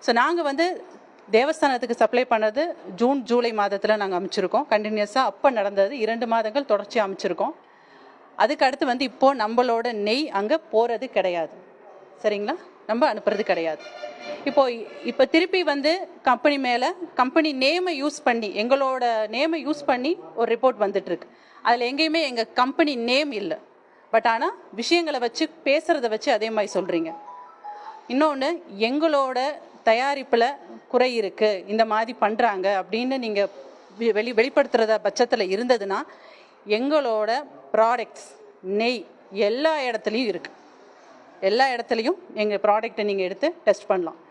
So நாங்கள் வந்து தேவஸ்தானத்துக்கு supply பண்ணது ஜூன் ஜூலை மாதத்தில் நாங்கள் அமைச்சிருக்கோம். கண்டினியூஸாக அப்போ நடந்தது 2 மாதங்கள் தொடர்ச்சியாக அமைச்சிருக்கோம். அதுக்கு அடுத்து வந்து இப்போது நம்மளோட நெய் அங்கே போகிறது கிடையாது. சரிங்களா? நம்ம அனுப்புறது கிடையாது. இப்போ திருப்பி வந்து கம்பெனி மேலே கம்பெனி நேமை யூஸ் பண்ணி, எங்களோட நேமை யூஸ் பண்ணி ஒரு ரிப்போர்ட் வந்துட்டுருக்கு. அதில் எங்கேயுமே எங்கள் கம்பெனி நேம் இல்லை. பட் ஆனால் விஷயங்களை வச்சு பேசுகிறத வச்சு அதே மாதிரி சொல்கிறீங்க. இன்னொன்று, எங்களோட தயாரிப்பில் குறை இருக்குது, இந்த மாதிரி பண்ணுறாங்க அப்படின்னு நீங்கள் வெளிப்படுத்துகிறத பட்சத்தில் இருந்ததுன்னா, எங்களோட ப்ராடக்ட்ஸ் நெய் எல்லா இடத்துலையும் இருக்குது. எல்லா இடத்துலையும் எங்கள் ப்ராடக்டை நீங்கள் எடுத்து டெஸ்ட் பண்ணலாம்.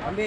அம்பி